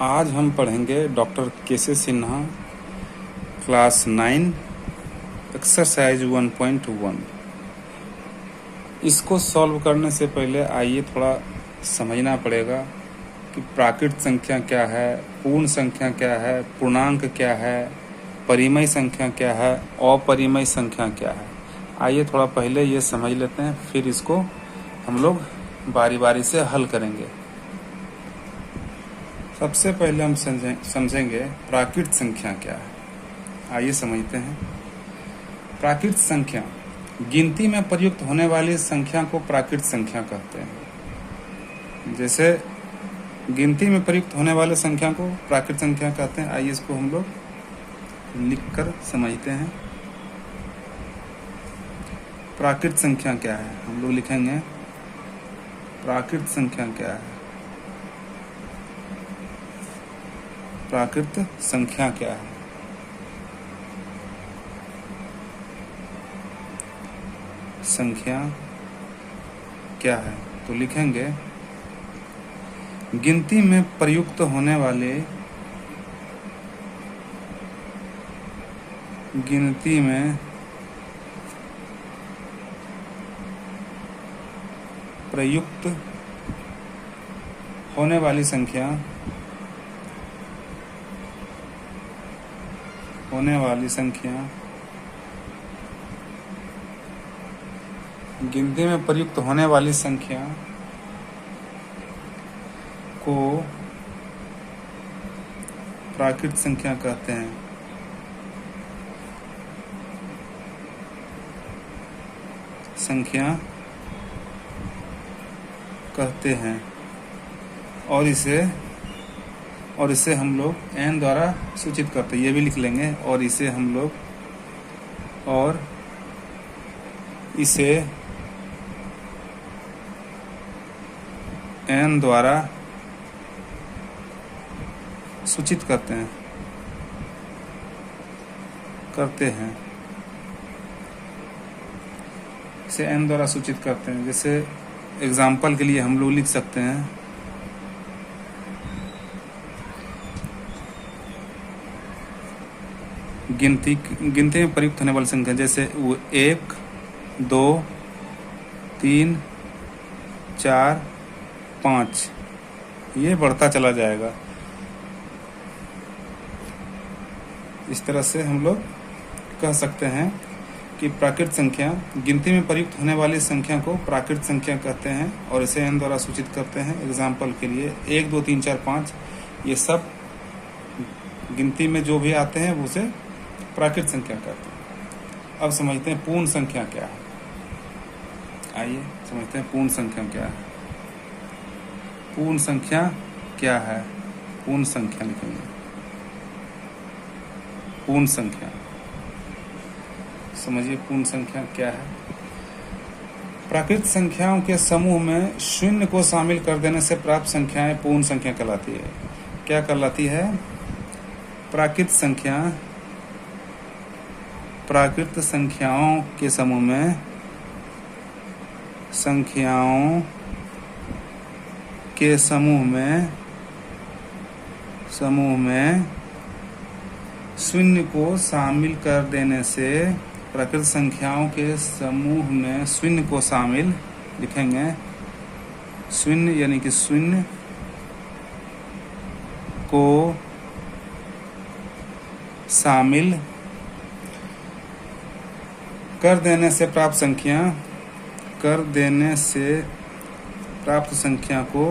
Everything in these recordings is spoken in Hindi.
आज हम पढ़ेंगे doctor K C. Sinha class 9 exercise 1.1। इसको सॉल्व करने से पहले आइए थोड़ा समझना पड़ेगा कि प्राकृत संख्या क्या है, पूर्ण संख्या क्या है, पूर्णांक क्या है, परिमेय संख्या क्या है, अपरिमेय संख्या क्या है। आइए थोड़ा पहले ये समझ लेते हैं, फिर इसको हम लोग बारी बारी से हल करेंगे। सबसे पहले हम समझेंगे प्राकृत संख्या क्या है। आइए समझते हैं। प्राकृत संख्या गिनती में प्रयुक्त होने वाली संख्या को प्राकृत संख्या कहते हैं। जैसे गिनती में प्रयुक्त होने वाले संख्या को प्राकृत संख्या कहते हैं। आइए इसको हम लोग लिखकर समझते हैं। प्राकृत संख्या क्या है, हम लोग लिखेंगे प्राकृत संख्या क्या है। प्राकृत संख्या क्या है। संख्या क्या है तो लिखेंगे गिनती में प्रयुक्त होने वाले गिनती में प्रयुक्त होने वाली संख्या गिनती में प्रयुक्त होने वाली संख्या को प्राकृत संख्या कहते हैं। संख्या कहते हैं और इसे हम लोग n द्वारा सूचित करते हैं। ये भी लिख लेंगे। और इसे n द्वारा सूचित करते हैं। इसे n द्वारा सूचित करते हैं। जैसे एग्जाम्पल के लिए हम लोग लिख सकते हैं गिनती में प्रयुक्त होने वाली संख्या, जैसे 1, 2, 3, 4, 5 ये बढ़ता चला जाएगा। इस तरह से हम लोग कह सकते हैं कि प्राकृत संख्या गिनती में प्रयुक्त होने वाली संख्या को प्राकृत संख्या कहते हैं और इसे n द्वारा सूचित करते हैं। एग्जाम्पल के लिए 1, 2, 3, 4, 5 ये सब गिनती में जो भी आते हैं वो उसे प्राकृत संख्या कहते हैं। अब समझते हैं पूर्ण संख्या क्या है। आइए समझते हैं पूर्ण संख्या क्या है। पूर्ण संख्या क्या है। पूर्ण संख्या लिखेंगे। पूर्ण संख्या समझिए पूर्ण संख्या क्या है। प्राकृत संख्याओं के समूह में शून्य को शामिल कर देने से प्राप्त संख्याएं पूर्ण संख्या कहलाती है। क्या कहलाती है। प्राकृत संख्याओं के समूह में शून्य को शामिल कर देने से प्राकृत संख्याओं के समूह में शून्य को शामिल लिखेंगे। शून्य यानी कि शून्य को शामिल कर देने से प्राप्त संख्या को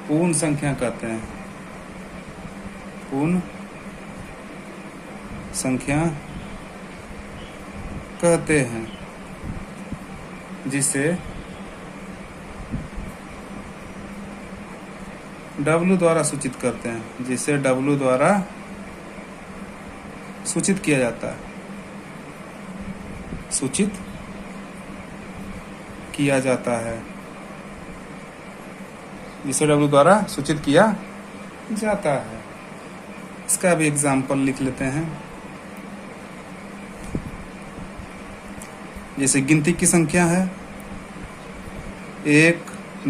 पूर्ण संख्या कहते हैं। पूर्ण संख्या कहते हैं जिसे W द्वारा सूचित करते हैं। जिसे W द्वारा सूचित किया जाता है। सूचित किया जाता है। जिसे W द्वारा सूचित किया जाता है। इसका भी एग्जाम्पल लिख लेते हैं। जैसे गिनती की संख्या है 1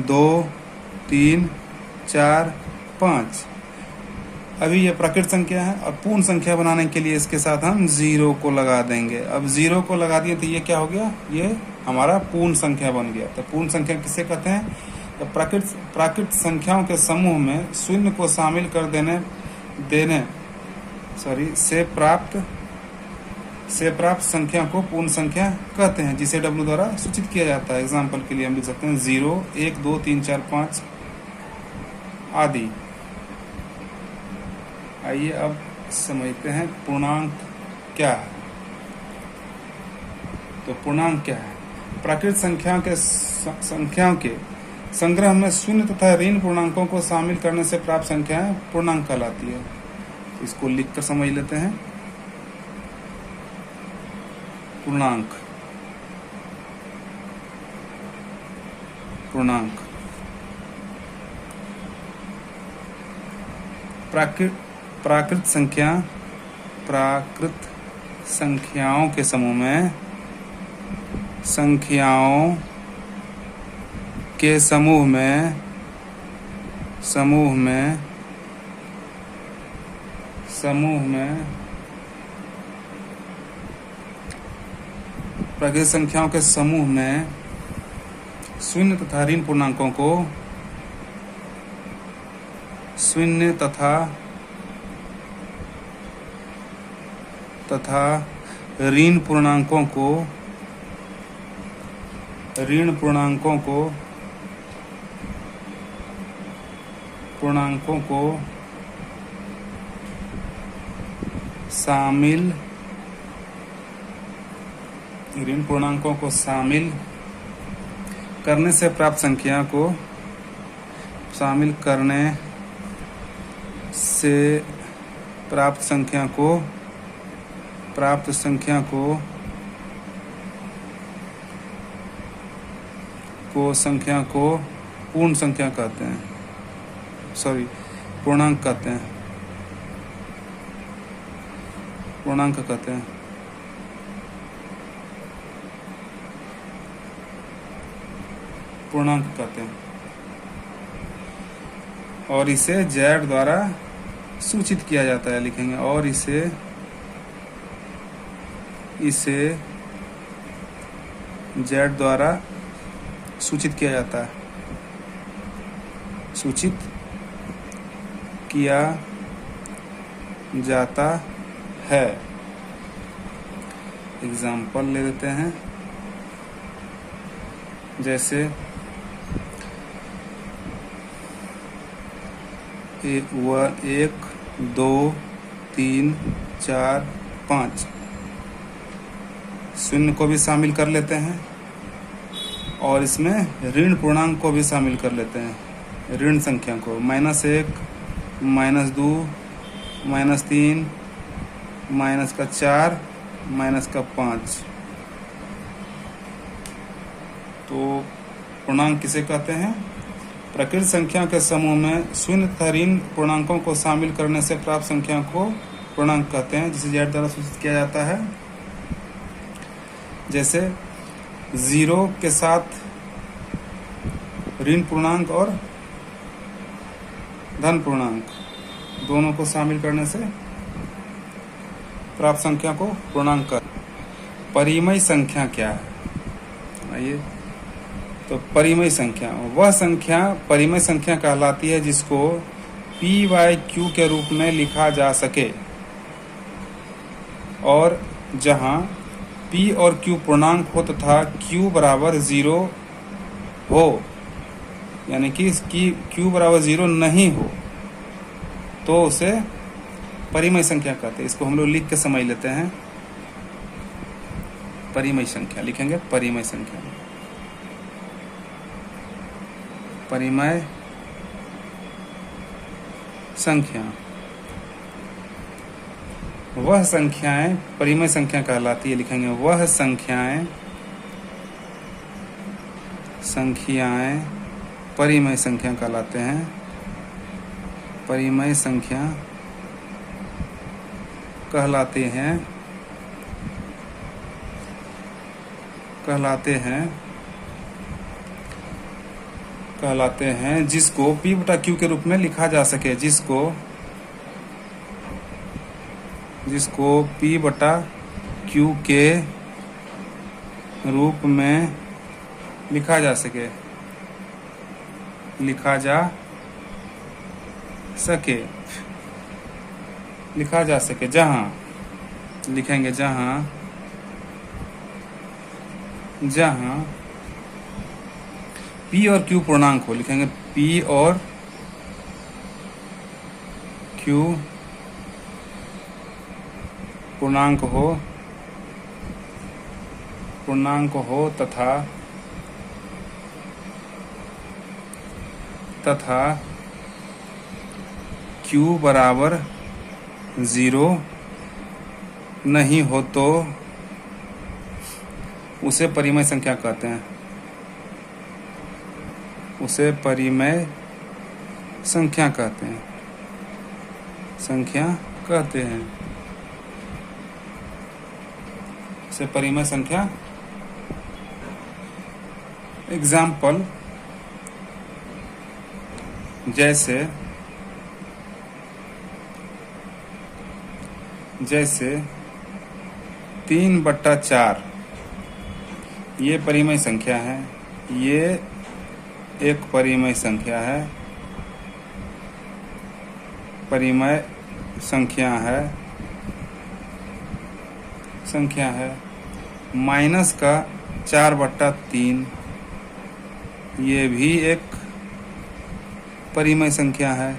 2 3 4 5। अभी ये प्राकृत संख्या है। अब पूर्ण संख्या बनाने के लिए इसके साथ हम 0 को लगा देंगे। अब 0 को लगा दिए तो ये क्या हो गया, ये हमारा पूर्ण संख्या बन गया। तो पूर्ण संख्या किसे कहते हैं? तो प्राकृत संख्याओं के समूह में शून्य को शामिल कर से प्राप्त संख्या को पूर्ण संख्या कहते हैं, जिसे W द्वारा सूचित किया जाता है। एग्जाम्पल के लिए हम लिख सकते हैं 0 1 2 3 4 5 आदि। आइए अब समझते हैं पूर्णांक क्या है। तो पूर्णांक क्या है? प्राकृत संख्याओं के संग्रह में शून्य तथा ऋण पूर्णांकों को शामिल करने से प्राप्त संख्याएं पूर्णांक कहलाती है। इसको लिखकर समझ लेते हैं। पूर्णांक प्राकृत संख्याओं के समूह में प्राकृत संख्याओं के समूह में शून्य तथा ऋण पूर्णांकों को ऋण पूर्णांकों को शामिल करने से प्राप्त संख्या को पूर्ण संख्या कहते हैं, पूर्णांक कहते हैं। और इसे Z द्वारा सूचित किया जाता है। लिखेंगे और इसे Z द्वारा सूचित किया जाता है। एग्जाम्पल ले लेते हैं। जैसे 1 2 3 4 5 शून्य को भी शामिल कर लेते हैं और इसमें ऋण पूर्णांक को भी शामिल कर लेते हैं। ऋण संख्या को -1 -2 -3 -4 -5। तो पूर्णांक किसे कहते हैं? प्राकृत संख्या के समूह में शून्य तथा ऋण पूर्णांकों को शामिल करने से प्राप्त संख्या को पूर्णांक कहते हैं, जिसे Z द्वारा सूचित किया जाता है। जैसे 0 के साथ ऋण पूर्णांक और धन पूर्णांक दोनों को शामिल करने से प्राप्त संख्या को पूर्णांक कहते हैं। परिमेय संख्या क्या है? आइए, तो परिमेय संख्या वह संख्या परिमेय संख्या कहलाती है जिसको p/q के रूप में लिखा जा सके और जहां p और q पूर्णांक हो तथा q बराबर 0 हो, यानी कि q बराबर 0 नहीं हो तो उसे परिमेय संख्या कहते हैं। इसको हम लोग लिख के समझ लेते हैं। परिमेय संख्या लिखेंगे। परिमेय संख्या वह संख्याएं परिमेय संख्या कहलाती है। लिखेंगे वह संख्याएं परिमेय संख्या कहलाते हैं। परिमेय संख्या कहलाते हैं कहलाते हैं जिसको P बटा Q के रूप में लिखा जा सके, जिसको P बटा Q के रूप में लिखा जा सके, जहां लिखेंगे जहां P और Q पूर्णांक हो, लिखेंगे P और Q पूर्णांक हो तथा Q बराबर 0 नहीं हो तो उसे परिमेय संख्या कहते हैं। उसे परिमेय संख्या कहते हैं। एग्जाम्पल, जैसे 3/4 ये परिमेय संख्या है, ये एक परिमेय संख्या है। माइनस का 4/3 ये भी एक परिमेय संख्या है।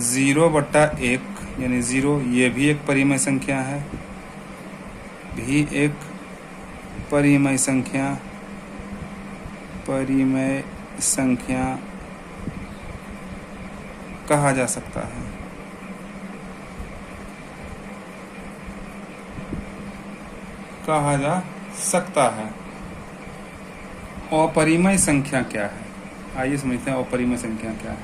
0/1 यानी 0 ये भी एक परिमेय संख्या है, परिमेय संख्या कहा जा सकता है। अपरिमेय संख्या क्या है? आइए समझते हैं अपरिमेय संख्या क्या है।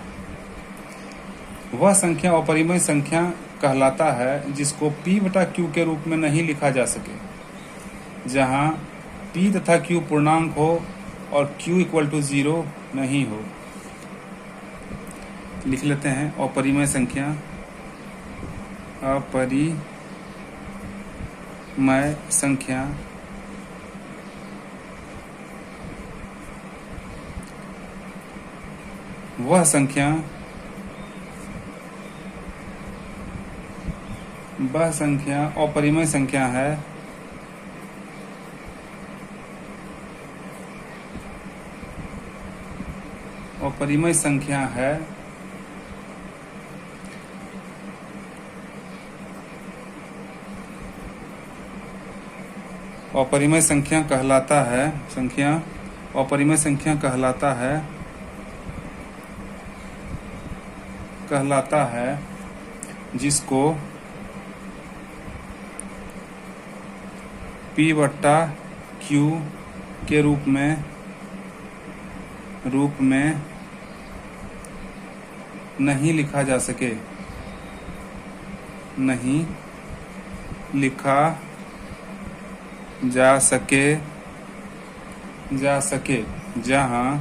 वह संख्या अपरिमेय संख्या कहलाता है जिसको P बटा Q के रूप में नहीं लिखा जा सके, जहां P तथा Q पूर्णांक हो और Q = 0 नहीं हो। लिख लेते हैं अपरिमेय संख्या वह संख्या अपरिमेय संख्या है अपरिमेय संख्या कहलाता है जिसको P बटा Q के रूप में नहीं लिखा जा सके, जहां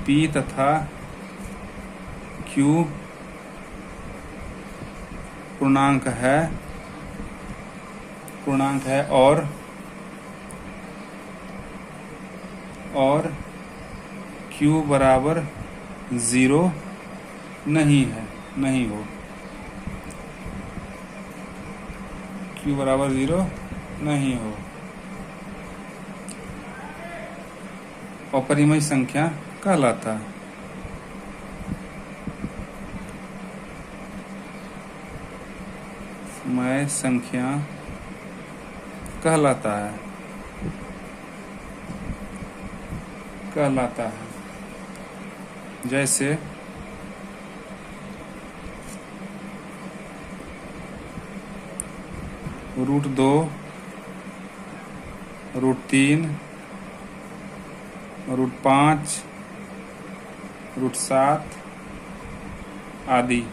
P तथा Q पूर्णांक है, और Q बराबर 0 नहीं हो। Q बराबर 0 नहीं हो। अपरिमेय संख्या कहलाता है। परिमेय संख्या कहलाता है। जैसे √2 √3, √5, √7 आदि।